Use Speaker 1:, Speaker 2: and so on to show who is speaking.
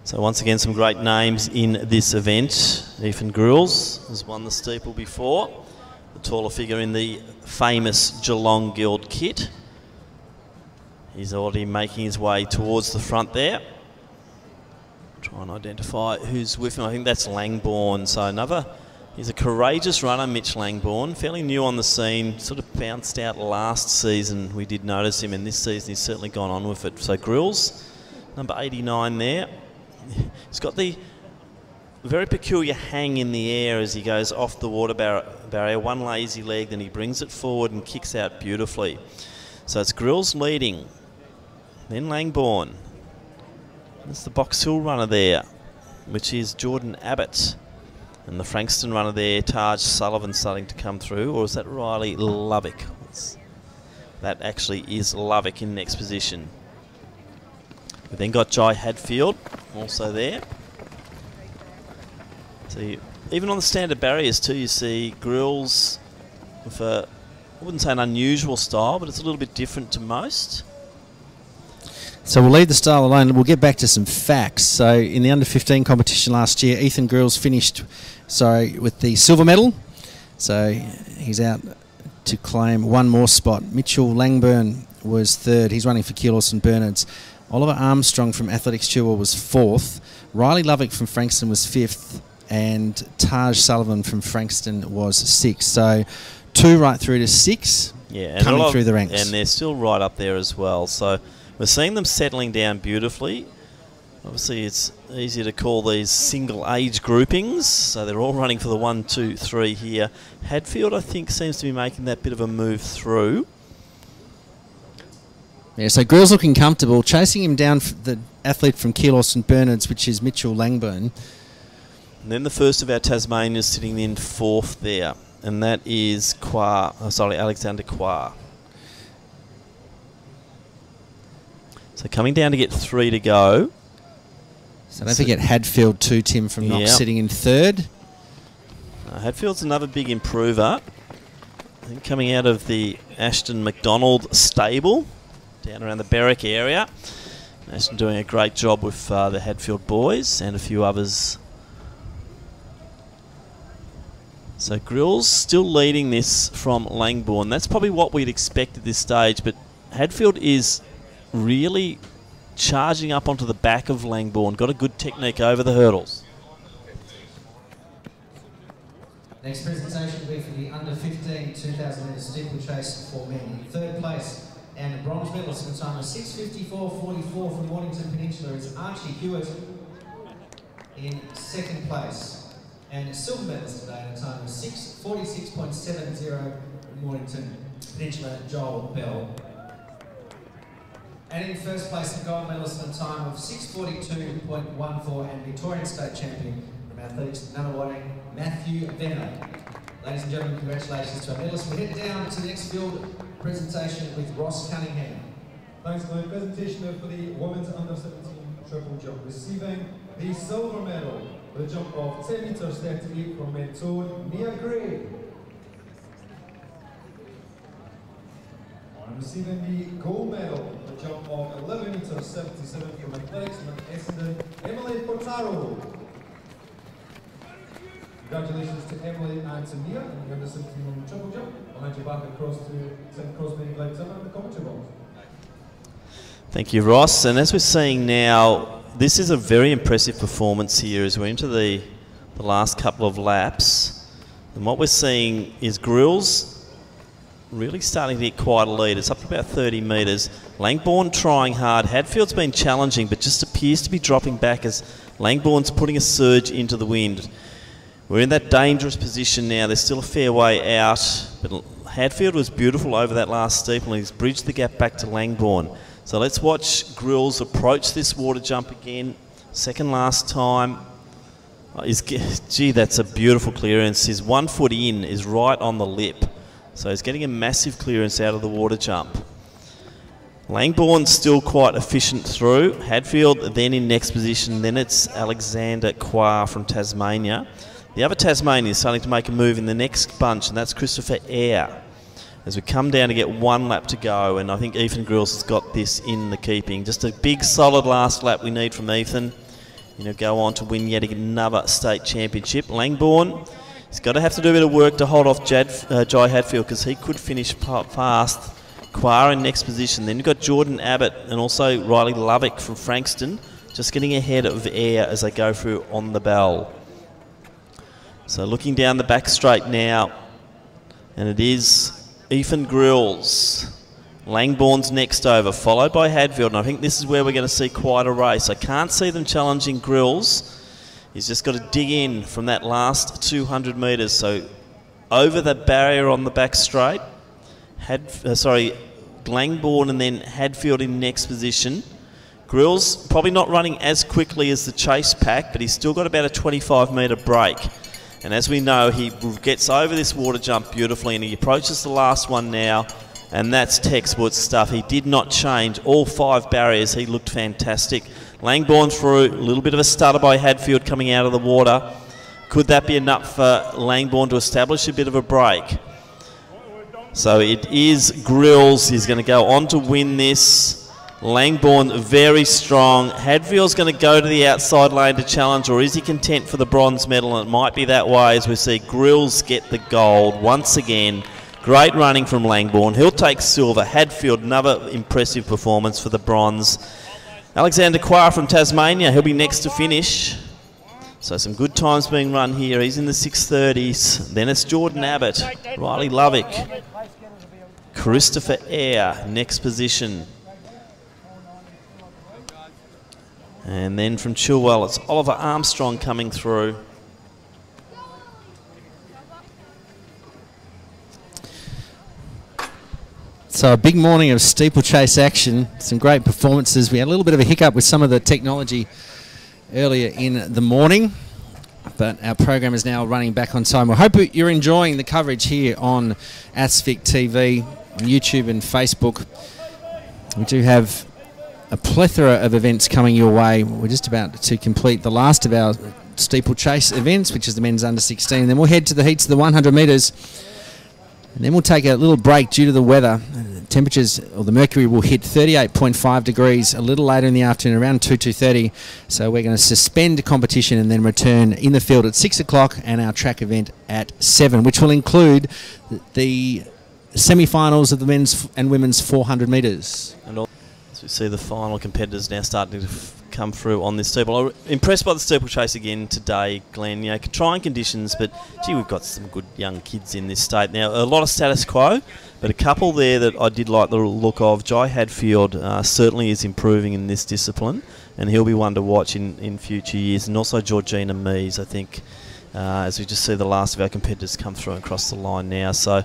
Speaker 1: So once again, some great names in this event. Ethan Grills has won the steeple before, the taller figure in the famous Geelong Guild kit. He's already making his way towards the front there. Try and identify who's with him. I think that's Langbourne. So he's a courageous runner, Mitch Langbourne, fairly new on the scene, sort of bounced out last season. We did notice him, and this season he's certainly gone on with it. So Grills, number 89 there. He's got the very peculiar hang in the air as he goes off the water barrier. One lazy leg, then he brings it forward and kicks out beautifully. So it's Grills leading, then Langbourne. That's the Box Hill runner there, which is Jordan Abbott. And the Frankston runner there, Taj Sullivan, starting to come through. Or is that Riley Lovick? That actually is Lovick in next position. We've then got Jai Hadfield also there. So even on the standard barriers too, you see Grills with I wouldn't say an unusual style, but it's a little bit different to most.
Speaker 2: So we'll leave the style alone. We'll get back to some facts. So in the under-15 competition last year, Ethan Grills finished with the silver medal. So he's out to claim one more spot. Mitchell Langbourne was third. He's running for Keelos and Bernards. Oliver Armstrong from Athletics Chilwell was fourth. Riley Lovick from Frankston was fifth. And Taj Sullivan from Frankston was sixth. So 2 right through to 6 coming through the ranks.
Speaker 1: And they're still right up there as well. So we're seeing them settling down beautifully. Obviously, it's easier to call these single age groupings. So they're all running for the 1, 2, 3 here. Hadfield, I think, seems to be making that bit of a move through.
Speaker 2: Yeah, so Grills looking comfortable, chasing him down the athlete from Keelos and Bernards, which is Mitchell Langbourne.
Speaker 1: And then the first of our Tasmanians sitting in fourth there, and that is Alexander Quah. So coming down to get 3 to go.
Speaker 2: So don't forget Hadfield too, Tim, from Knox sitting in third.
Speaker 1: Hadfield's another big improver. I think coming out of the Ashton McDonald stable, down around the Berwick area. Ashton doing a great job with the Hadfield boys and a few others. So Grills still leading this from Langbourne. That's probably what we'd expect at this stage, but Hadfield is really charging up onto the back of Langbourne. Got a good technique over the hurdles.
Speaker 3: Next presentation will be for the under-15 2,000 metre steeplechase for men. In third place and the bronze medalist in the time of 6:54.44 from Mornington Peninsula is Archie Hewitt in second place. And silver medalist today at a time of 6:46.70 from Mornington Peninsula, Joel Bell. And in first place, the gold medalist in a time of 6:42.14 and Victorian state champion from Athletics Nunawading, Matthew Venner. Ladies and gentlemen, congratulations to our medalists. We'll head down to the next field presentation with Ross Cunningham.
Speaker 4: Thanks for the presentation for the women's under-17 triple jump, receiving the silver medal with a jump of 10 metres 38 from Mentone, Nia Gray. And receiving the gold medal with a jump of 11 metres 77 from Athletics Essendon, Emily Portaro. Congratulations to Emily and to Nia in the under-17 triple jump. I'll hand you back across to Tim Crosby and Glenn Timmer in the commentary box.
Speaker 1: Thank you, Ross. And as we're seeing now, this is a very impressive performance here as we're into the last couple of laps. And what we're seeing is Grills really starting to get quite a lead. It's up to about 30 metres. Langbourne trying hard. Hadfield's been challenging, but just appears to be dropping back as Langbourne's putting a surge into the wind. We're in that dangerous position now. There's still a fair way out, but Hadfield was beautiful over that last steeple and he's bridged the gap back to Langbourne. So let's watch Grills approach this water jump again. Second last time. Gee, that's a beautiful clearance. His 1 foot in is right on the lip. So he's getting a massive clearance out of the water jump. Langbourne's still quite efficient through. Hadfield then in next position. Then it's Alexander Quah from Tasmania. The other Tasmanian is starting to make a move in the next bunch, and that's Christopher Eyre. As we come down to get 1 lap to go, and I think Ethan Grills has got this in the keeping. Just a big solid last lap we need from Ethan. go on to win yet another state championship. Langbourne, he's got to have to do a bit of work to hold off Jai Hadfield, because he could finish fast. Quar in next position. Then you've got Jordan Abbott and also Riley Lovick from Frankston, just getting ahead of Air as they go through on the bell. So looking down the back straight now, and it is Ethan Grills. Langbourne's next over, followed by Hadfield, and I think this is where we're going to see quite a race. I can't see them challenging Grills. He's just got to dig in from that last 200 metres. So over the barrier on the back straight, Langbourne and then Hadfield in next position. Grills probably not running as quickly as the chase pack, but he's still got about a 25 metre break. And as we know, he gets over this water jump beautifully, and he approaches the last one now, and that's textbook stuff. He did not change all 5 barriers. He looked fantastic. Langbourne through, a little bit of a stutter by Hadfield coming out of the water. Could that be enough for Langbourne to establish a bit of a break? So it is Grills. He's going to go on to win this. Langbourne very strong. Hadfield's going to go to the outside lane to challenge, or is he content for the bronze medal? And it might be that way as we see Grills get the gold once again. Great running from Langbourne. He'll take silver. Hadfield, another impressive performance for the bronze. Alexander Quar from Tasmania, he'll be next to finish. So some good times being run here. He's in the 6:30s. Then it's Jordan Abbott, Riley Lovick, Christopher Eyre, next position. And then from Chilwell, it's Oliver Armstrong coming through.
Speaker 2: So a big morning of steeplechase action, some great performances. We had a little bit of a hiccup with some of the technology earlier in the morning, but our program is now running back on time. I hope you're enjoying the coverage here on ASVIC TV, on YouTube and Facebook. We do have a plethora of events coming your way. We're just about to complete the last of our steeplechase events, which is the men's under 16. Then we'll head to the heats of the 100 metres. And then we'll take a little break due to the weather. Temperatures, or the mercury, will hit 38.5 degrees a little later in the afternoon, around 2:30. So we're going to suspend competition and then return in the field at 6 o'clock and our track event at 7, which will include the semi-finals of the men's and women's 400 metres.
Speaker 1: And as we see the final competitors now starting to come through on this steeple. I'm impressed by the steeplechase again today, Glenn. Trying conditions, but gee, we've got some good young kids in this state now. A lot of status quo, but a couple there that I did like the look of. Jai Hadfield certainly is improving in this discipline, and he'll be one to watch in future years. And also Georgina Mees, I think, as we just see the last of our competitors come through and cross the line now. So